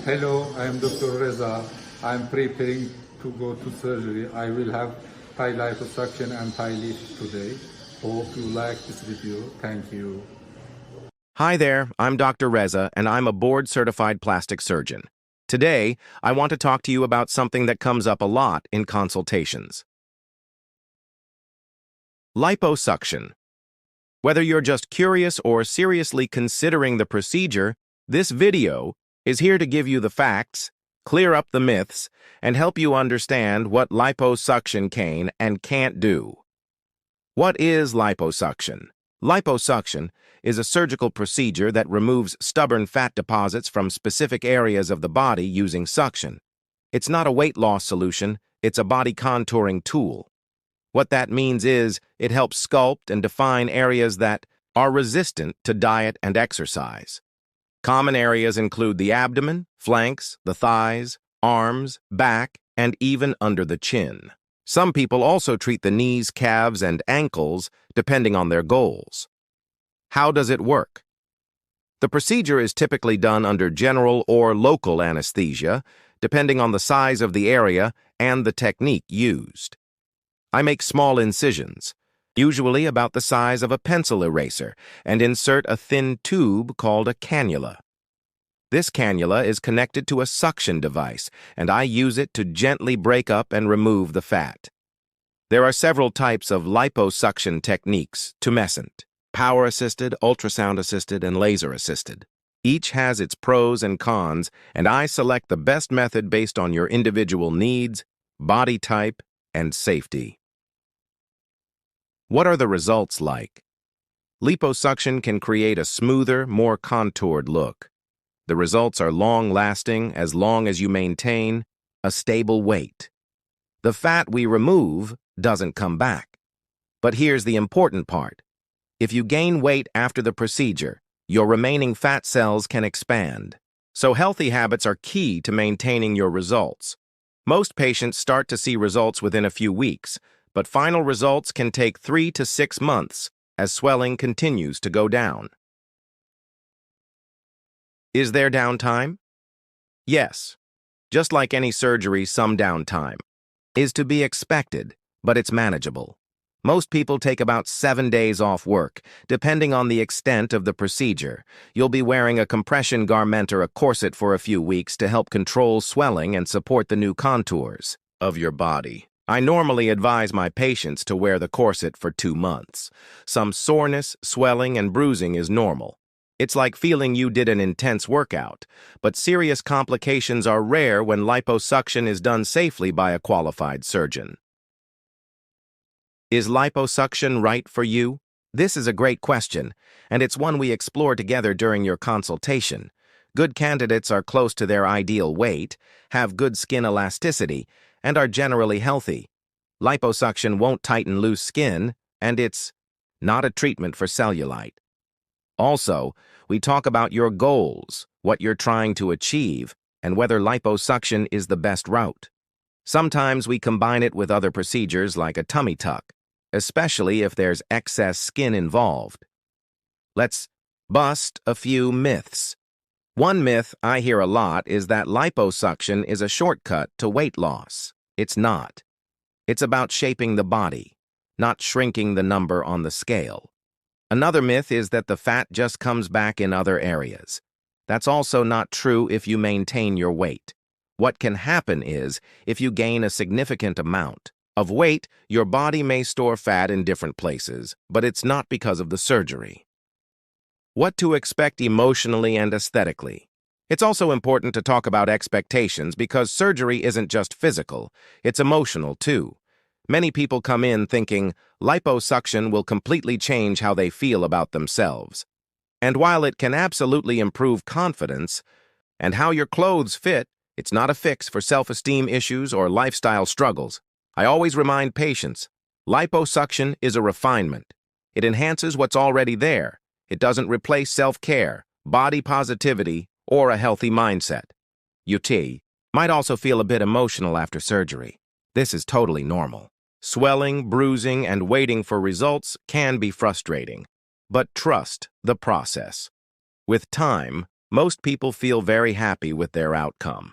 Hello, I am Dr. Reza. I am preparing to go to surgery. I will have Thai liposuction and Thai lift today. Hope you like this video. Thank you. Hi there, I'm Dr. Reza, and I'm a board-certified plastic surgeon. Today, I want to talk to you about something that comes up a lot in consultations. Liposuction. Whether you're just curious or seriously considering the procedure, this video is here to give you the facts, clear up the myths, and help you understand what liposuction can and can't do. What is liposuction? Liposuction is a surgical procedure that removes stubborn fat deposits from specific areas of the body using suction. It's not a weight loss solution, it's a body contouring tool. What that means is it helps sculpt and define areas that are resistant to diet and exercise. Common areas include the abdomen, flanks, the thighs, arms, back, and even under the chin. Some people also treat the knees, calves, and ankles depending on their goals. How does it work? The procedure is typically done under general or local anesthesia, depending on the size of the area and the technique used. I make small incisions, usually about the size of a pencil eraser, and insert a thin tube called a cannula. This cannula is connected to a suction device, and I use it to gently break up and remove the fat. There are several types of liposuction techniques, tumescent, power-assisted, ultrasound-assisted, and laser-assisted. Each has its pros and cons, and I select the best method based on your individual needs, body type, and safety. What are the results like? Liposuction can create a smoother, more contoured look. The results are long-lasting as long as you maintain a stable weight. The fat we remove doesn't come back. But here's the important part. If you gain weight after the procedure, your remaining fat cells can expand. So healthy habits are key to maintaining your results. Most patients start to see results within a few weeks, but final results can take 3 to 6 months as swelling continues to go down. Is there downtime? Yes. Just like any surgery, some downtime is to be expected, but it's manageable. Most people take about 7 days off work, depending on the extent of the procedure. You'll be wearing a compression garment or a corset for a few weeks to help control swelling and support the new contours of your body. I normally advise my patients to wear the corset for 2 months. Some soreness, swelling, and bruising is normal. It's like feeling you did an intense workout, but serious complications are rare when liposuction is done safely by a qualified surgeon. Is liposuction right for you? This is a great question, and it's one we explore together during your consultation. Good candidates are close to their ideal weight, have good skin elasticity, and are generally healthy. Liposuction won't tighten loose skin, and it's not a treatment for cellulite. Also, we talk about your goals, what you're trying to achieve, and whether liposuction is the best route. Sometimes we combine it with other procedures like a tummy tuck, especially if there's excess skin involved. Let's bust a few myths. One myth I hear a lot is that liposuction is a shortcut to weight loss. It's not. It's about shaping the body, not shrinking the number on the scale. Another myth is that the fat just comes back in other areas. That's also not true if you maintain your weight. What can happen is, if you gain a significant amount of weight, your body may store fat in different places, but it's not because of the surgery. What to expect emotionally and aesthetically. It's also important to talk about expectations because surgery isn't just physical, it's emotional too. Many people come in thinking liposuction will completely change how they feel about themselves. And while it can absolutely improve confidence and how your clothes fit, it's not a fix for self-esteem issues or lifestyle struggles. I always remind patients, liposuction is a refinement. It enhances what's already there. It doesn't replace self-care, body positivity, or a healthy mindset. You might also feel a bit emotional after surgery. This is totally normal. Swelling, bruising, and waiting for results can be frustrating, but trust the process. With time, Most people feel very happy with their outcome.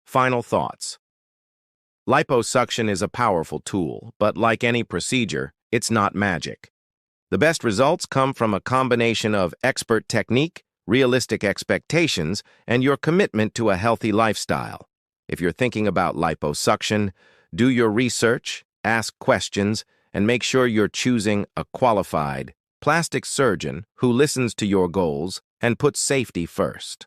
Final thoughts. Liposuction is a powerful tool, but like any procedure, it's not magic. The best results come from a combination of expert technique, realistic expectations, and your commitment to a healthy lifestyle. If you're thinking about liposuction, do your research, ask questions, and make sure you're choosing a qualified plastic surgeon who listens to your goals and puts safety first.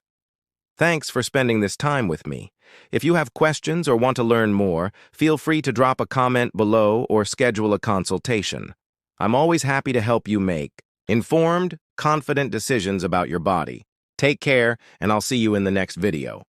Thanks for spending this time with me. If you have questions or want to learn more, feel free to drop a comment below or schedule a consultation. I'm always happy to help you make informed, confident decisions about your body. Take care, and I'll see you in the next video.